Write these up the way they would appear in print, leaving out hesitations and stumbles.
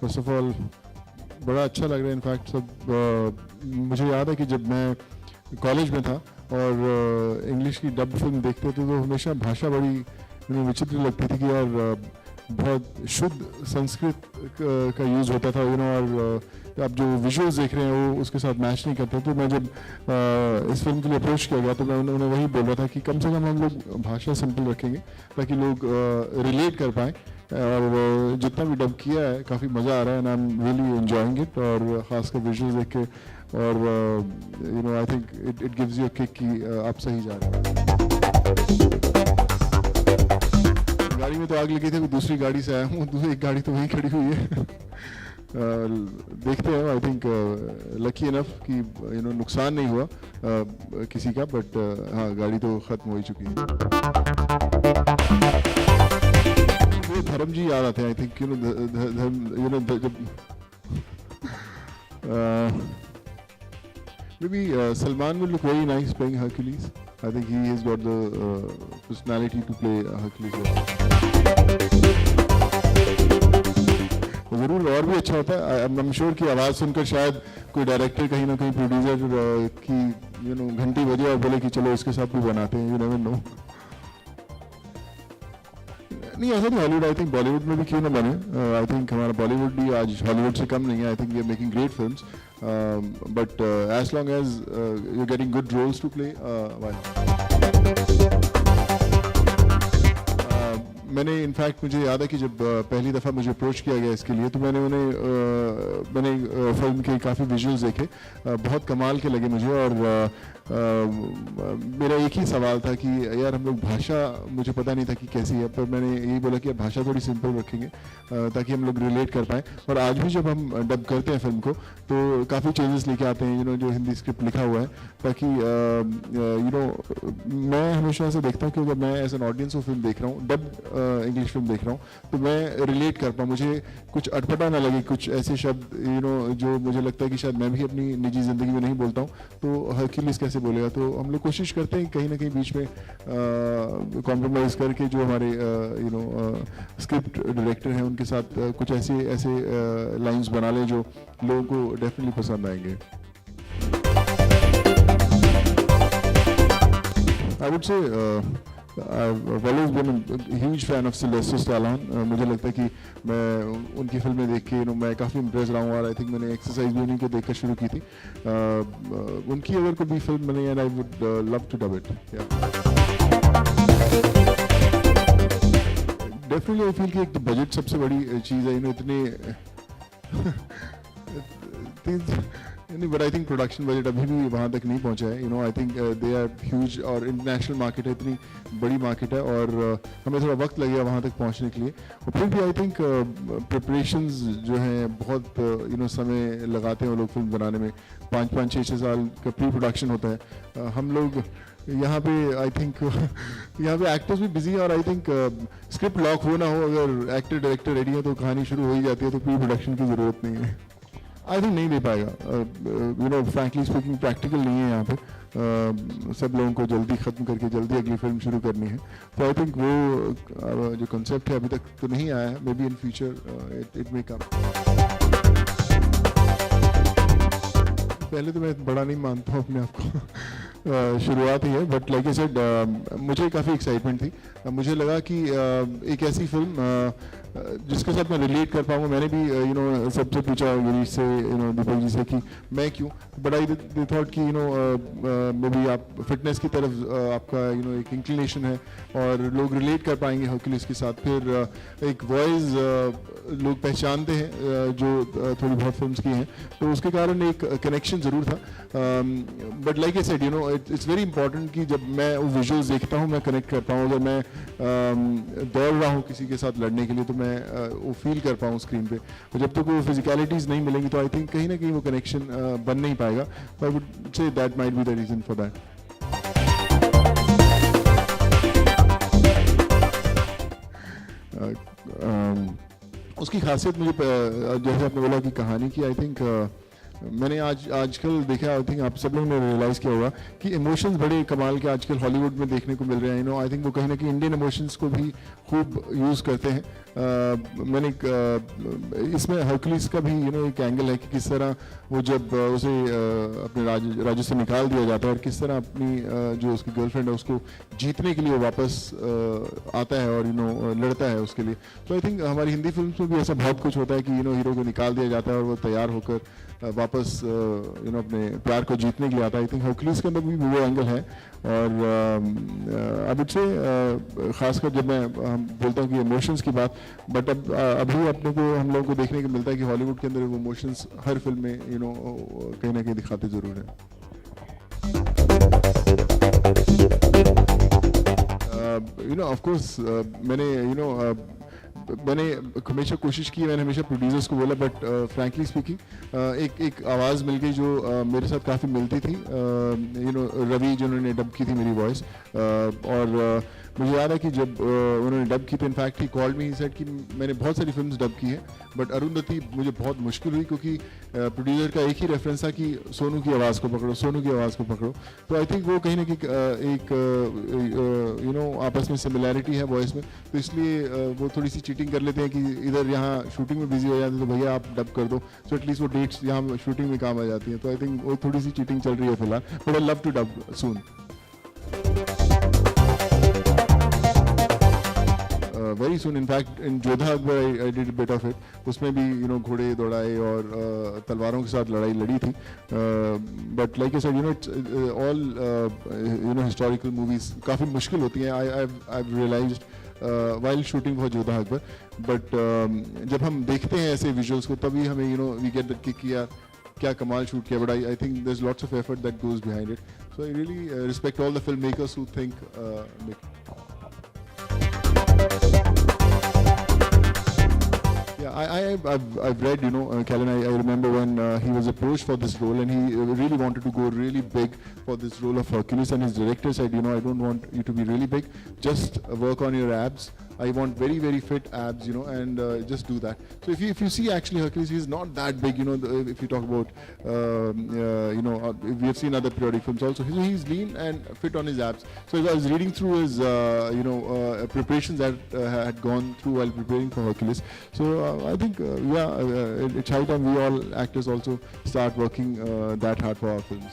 First of all बड़ा अच्छा लग रहा है। इनफैक्ट सब मुझे याद है कि जब मैं कॉलेज में था और इंग्लिश की डब फिल्म देखते थे तो हमेशा भाषा बड़ी विचित्र लगती थी कि यार बहुत शुद्ध संस्कृत का यूज़ होता था और आप जो विजुअल्स देख रहे हैं वो उसके साथ मैच नहीं करते। तो मैं जब इस फिल्म के लिए अप्रोच किया गया तो मैं उन्हें वही बोल रहा था कि कम से कम हम लोग भाषा सिंपल रखेंगे ताकि लोग रिलेट कर पाएँ। और जितना भी डब किया है काफ़ी मज़ा आ रहा है and I am really enjoying it. और ख़ासकर विजुअल्स देख के और I think it gives you a kick कि आप सही जा रहे हैं। गाड़ी में तो आग लगी थी, दूसरी गाड़ी से आया हूँ, दूसरी एक गाड़ी तो वहीं खड़ी हुई है। देखते हैं। आई थिंक लकी इनफ कि नुकसान नहीं हुआ किसी का, बट हाँ गाड़ी तो ख़त्म हो ही चुकी है। वो धर्म जी याद आते हैं। आई थिंक धर्म जब maybe Salman will look very nice playing Hercules. I think he has got the personality to play Hercules. ज़रूर और भी अच्छा होता है। आई एम श्योर कि आवाज़ सुनकर शायद कोई डायरेक्टर कहीं ना कहीं प्रोड्यूसर की घंटी बजे और बोले कि चलो इसके साथ भी बनाते हैं। You never know. नहीं ऐसा नहीं, हॉलीवुड आई थिंक बॉलीवुड में भी क्यों ना बने। आई थिंक हमारा बॉलीवुड भी आज हॉलीवुड से कम नहीं है। I think we are making great films, but as long as you getting good roles to play. मैंने इनफैक्ट मुझे याद है कि जब पहली दफ़ा मुझे अप्रोच किया गया इसके लिए तो मैंने फिल्म के काफ़ी विजुअल्स देखे, बहुत कमाल के लगे मुझे। और मेरा एक ही सवाल था कि यार हम लोग भाषा, मुझे पता नहीं था कि कैसी है, पर मैंने यही बोला कि भाषा थोड़ी सिंपल रखेंगे ताकि हम लोग रिलेट कर पाएँ। और आज भी जब हम डब करते हैं फिल्म को तो काफ़ी चेंजेस लेके आते हैं जो हिंदी स्क्रिप्ट लिखा हुआ है, ताकि मैं हमेशा ऐसा देखता हूँ कि अगर मैं एज एन ऑडियंस वो फिल्म देख रहा हूँ, डब इंग्लिश फिल्म देख रहा हूँ, तो मैं रिलेट कर पाऊँ, मुझे कुछ अटपटा ना लगे, कुछ ऐसे शब्द जो मुझे लगता है कि शायद मैं भी अपनी निजी ज़िंदगी में नहीं बोलता हूँ तो हरक्यूलिस कैसे बोलेगा। तो हम लोग कोशिश करते हैं कहीं ना कहीं बीच में कॉम्प्रोमाइज़ करके जो हमारे स्क्रिप्ट डायरेक्टर हैं उनके साथ कुछ ऐसे लाइंस बना लें जो लोगों को डेफिनेटली पसंद आएंगे। I would say I've always been a huge fan of Sylvester Stallone. मुझे लगता है कि मैं उनकी फिल्में देख के मैं काफ़ी इम्प्रेस रहा हूँ और आई थिंक मैंने एक्सरसाइज भी उन्हीं को देखकर शुरू की थी। उनकी अगर कोई भी फिल्म बने and I would love to dub it. Definitely I feel कि एक तो बजट सबसे बड़ी चीज़ है। इतने नहीं, but I think production budget अभी भी वहाँ तक नहीं पहुँचा है। I think they are huge और इंटरनेशनल मार्केट है, इतनी बड़ी मार्केट है और हमें थोड़ा वक्त लगेगा वहाँ तक पहुँचने के लिए। और फिर भी आई थिंक प्रिपरेशंस जो हैं बहुत समय लगाते हैं वो लोग फिल्म बनाने में। 5-5, 6-6 साल का प्री प्रोडक्शन होता है। हम लोग यहाँ पे आई थिंक यहाँ पे एक्टर्स भी बिजी हैं और आई थिंक स्क्रिप्ट लॉक हो ना हो, अगर एक्टर डायरेक्टर रेडी है तो कहानी शुरू हो ही जाती है, तो प्री प्रोडक्शन की ज़रूरत नहीं है। आई थिंक नहीं दे पाएगा। फ्रैंकली स्पीकिंग प्रैक्टिकल नहीं है यहाँ पे। सब लोगों को जल्दी ख़त्म करके जल्दी अगली फिल्म शुरू करनी है। तो आई थिंक वो जो कॉन्सेप्ट है अभी तक तो नहीं आया है। Maybe in future it may come. पहले तो मैं बड़ा नहीं मानता हूँ अपने आप को, शुरुआत ही है, बट लाइक आई सेड मुझे काफ़ी एक्साइटमेंट थी। मुझे लगा कि एक ऐसी फिल्म जिसके साथ मैं रिलेट कर पाऊँगा। मैंने भी सबसे पूछा गिरीश से, दीपक जी से कि मैं क्यों, बट आई दे थॉट कि मे बी आप फिटनेस की तरफ आपका एक इंक्लिनेशन है और लोग रिलेट कर पाएंगे हरक्यूलिस के साथ। फिर एक वॉइस लोग पहचानते हैं जो थोड़ी बहुत फिल्म्स की हैं, तो उसके कारण एक कनेक्शन ज़रूर था। But like I said it's very important कि जब मैं वो विजुअल्स देखता हूँ मैं कनेक्ट कर पाऊँ। अगर मैं दौड़ रहा हूँ किसी के साथ लड़ने के लिए तो मैं वो फील कर पाऊँ स्क्रीन पे, और जब तक वो फिजिकलिटीज़ नहीं मिलेंगी तो आई थिंक कहीं ना कहीं वो कनेक्शन बन नहीं पाएगा। I would say that might be the reason for that. उसकी खासियत मुझे जैसे आपने बोला कि कहानी की, आई थिंक मैंने आजकल देखा, आई थिंक आप सब लोगों ने रियलाइज़ किया होगा कि इमोशंस बड़े कमाल के आजकल हॉलीवुड में देखने को मिल रहे हैं। आई थिंक वो कहीं ना कहीं इंडियन इमोशंस को भी खूब यूज़ करते हैं। मैंने इसमें हरकुलिस का भी एक एंगल है कि किस तरह वो जब उसे अपने राज्य से निकाल दिया जाता है और किस तरह अपनी जो उसकी गर्लफ्रेंड है उसको जीतने के लिए वो वापस आता है और लड़ता है उसके लिए। तो आई थिंक हमारी हिंदी फिल्म में भी ऐसा बहुत कुछ होता है कि हीरो को निकाल दिया जाता है और वो तैयार होकर वापस अपने प्यार को जीतने के लिए आता है। आई थिंक हरकुलिस के अंदर भी वो एंगल है। और अब इससे खासकर जब मैं हम बोलता हूँ कि इमोशंस की बात, बट अब अभी अपने को हम लोगों को देखने को मिलता है कि हॉलीवुड के अंदर वो इमोशंस हर फिल्म में कहीं ना कहीं दिखाते ज़रूर हैं। ऑफ कोर्स मैंने हमेशा कोशिश की, मैंने हमेशा प्रोड्यूसर्स को बोला, बट फ्रैंकली स्पीकिंग एक आवाज़ मिल गई जो मेरे साथ काफ़ी मिलती थी। रवि जिन्होंने डब की थी मेरी वॉइस, और मुझे याद है कि जब उन्होंने डब की तो in fact he called me, he said कि मैंने बहुत सारी फिल्म्स डब की हैं बट अरुंधति मुझे बहुत मुश्किल हुई क्योंकि प्रोड्यूसर का एक ही रेफरेंस था कि सोनू की आवाज़ को पकड़ो, सोनू की आवाज़ को पकड़ो। तो आई थिंक वो कहीं ना कहीं एक आपस में सिमिलैरिटी है वॉइस में, तो इसलिए वो थोड़ी सी चीटिंग कर लेते हैं कि इधर यहाँ शूटिंग में बिजी हो जाते हैं तो भैया आप डब कर दो, सो एटलीस्ट वो डेट्स यहाँ शूटिंग में काम आ जाती हैं। तो आई थिंक वो थोड़ी सी चीटिंग चल रही है फिलहाल, but I love to dub soon. Very soon, in fact in Jodha Akbar I did bit of it. उसमें भी घोड़े दौड़ाए और तलवारों के साथ लड़ाई लड़ी थी। But like I said it's all historical movies काफ़ी मुश्किल होती हैं। I realised while shooting for Jodhaa Akbar, but जब हम देखते हैं ऐसे विजुअल्स को तभी हमें वी गेट दैट किक यार क्या कमाल शूट किया। But I think there is lots of effort that goes behind it, so I really respect all the film makers who think I've read, Callan, I remember when he was approached for this role and he really wanted to go really big for this role of Hercules, and his director said, I don't want you to be really big, just work on your abs. I want very, very fit abs, and just do that. So if you see actually Hercules, he's not that big, if you talk about, we have seen other periodic films also, he's lean and fit on his abs. So I was reading through his, preparations that had gone through while preparing for Hercules. So I think, it's high time we all actors also start working that hard for our films.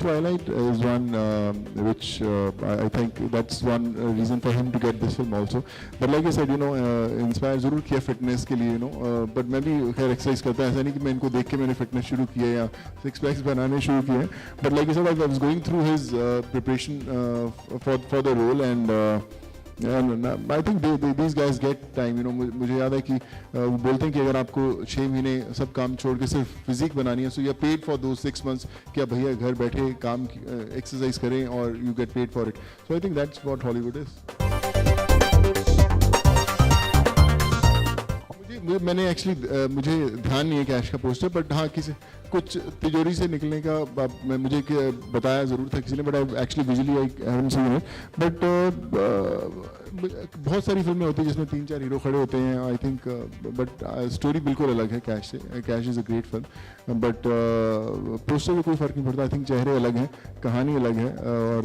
Twilight is one which I think that's one reason for him to get this film also. But like I said, inspire जरूर किया fitness के लिए, but मैं भी खैर exercise करता है, ऐसा नहीं कि मैं इनको देख के मैंने fitness शुरू किया या six packs बनाने शुरू किए. But like I said, I was going through his preparation for the role, and I think these guys get time. मुझे याद है कि वो बोलते हैं कि अगर आपको 6 महीने सब काम छोड़ के सिर्फ फिजिक बनानी है, so you are paid for those 6 months कि आप भैया घर बैठे काम एक्सरसाइज करें और you get paid for it. So I think that's what Hollywood is. मैंने एक्चुअली मुझे ध्यान नहीं है कैश का पोस्टर, बट हाँ कुछ तिजोरी से निकलने का मुझे बताया ज़रूर था किसी ने, but I actually visually I haven't seen it. But बहुत सारी फिल्में होती हैं जिसमें 3-4 हीरो खड़े होते हैं, आई थिंक, बट स्टोरी बिल्कुल अलग है कैश से। Cash is a great film, but poster में कोई फ़र्क नहीं पड़ता। आई थिंक चेहरे अलग हैं, कहानी अलग है और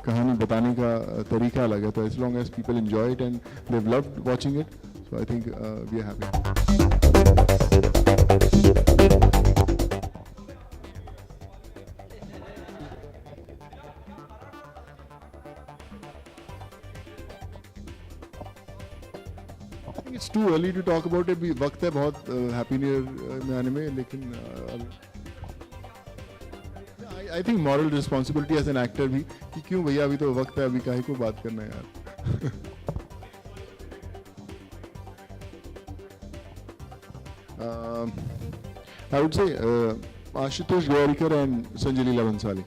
कहानी बताने का तरीका अलग है। तो as long as people enjoy it and they have loved watching it, so I think we are happy. I think it's too early to talk about it. वक्त है बहुत हैप्पी न्यू ईयर में आने में, लेकिन I think moral responsibility as an actor भी कि क्यों भैया अभी तो वक्त है, अभी काहे को बात करना है यार. I would say Ashutosh Gowarikar and Sanjay Leela Bhansali.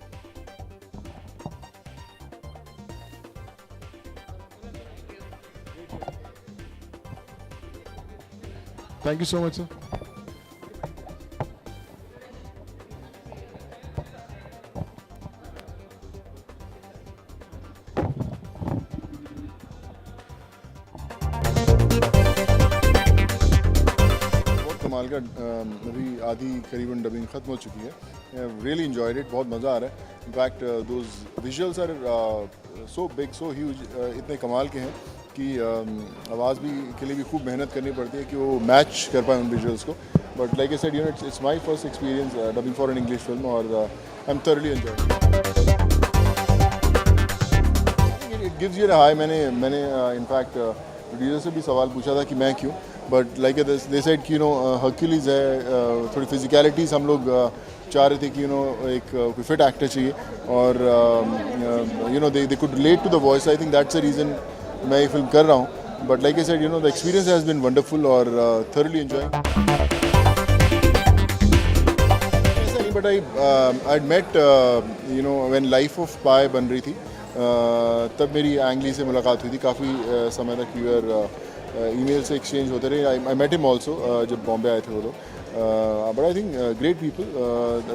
Thank you so much, sir. कमाल का अभी आधी करीबन डबिंग ख़त्म हो चुकी है. रियली एंजॉयड इट, बहुत मज़ा आ रहा है. In fact those visuals are so big so huge, इतने कमाल के हैं कि आवाज़ भी के लिए भी खूब मेहनत करनी पड़ती है कि वो मैच कर पाए उन विजुअल्स को. But like I said, you know, it's my first experience dubbing for an English film और I am thoroughly enjoying it. It gives you a high. मैंने इनफैक्ट प्रोड्यूसर से भी सवाल पूछा था कि मैं क्यों, बट लाइक दे सेड कि यू नो हर्क्यूलीज है, थोड़ी फिजिकलिटीज़ हम लोग चाह रहे थे कि यू नो एक कोई फिट एक्टर चाहिए और you know they could relate to the voice. I think that's the reason मैं ये फिल्म कर रहा हूँ. But like I said, you know, the experience has been wonderful और thoroughly enjoying. But I'd met you know when Life of Pi बन रही थी, तब मेरी एंग ली से मुलाकात हुई थी. काफ़ी समय तक वी आर ईमेल से एक्सचेंज होते रहे. आई मेट हिम ऑल्सो जब बॉम्बे आए थे वो लोग. But I think great people.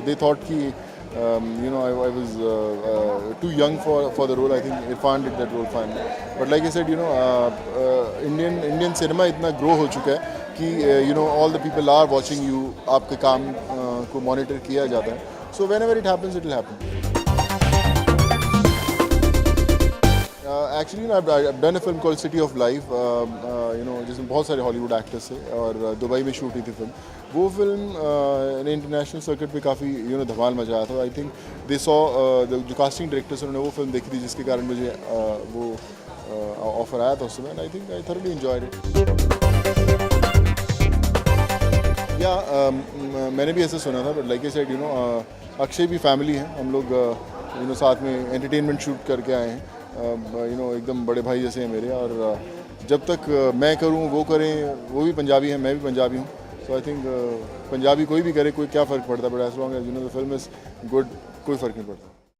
They thought कि you know I was too young for the role. I think Irfan did that role fine. But like I said, you know, Indian cinema इतना grow हो चुका है कि you know all the people are watching you. आपके काम को monitor किया जाता है. So whenever it happens, it will happen. Actually, you know, I've done a film called City of Life. You know, जिसमें बहुत सारे हॉलीवुड एक्टर्स थे और दुबई में शूट हुई थी फिल्म. वो फिल्म ने इंटरनेशनल सर्किट पे काफ़ी यू नो धमाल मचाया था. आई थिंक दे सॉ जो कास्टिंग डायरेक्टर्स उन्होंने वो फिल्म देखी थी, जिसके कारण मुझे वो ऑफर आया था उस समय. I think I thoroughly enjoyed it. या मैंने भी ऐसा सुना था, but like I said, you no, Akshay भी फैमिली है. हम लोग यू नो साथ में एंटरटेनमेंट शूट करके आए हैं. यू नो एकदम बड़े भाई जैसे हैं मेरे. और जब तक मैं करूं वो करें, वो भी पंजाबी हैं, मैं भी पंजाबी हूं. सो आई थिंक पंजाबी कोई भी करे, कोई क्या फ़र्क पड़ता है. But as long as you know the film is good, कोई फ़र्क नहीं पड़ता.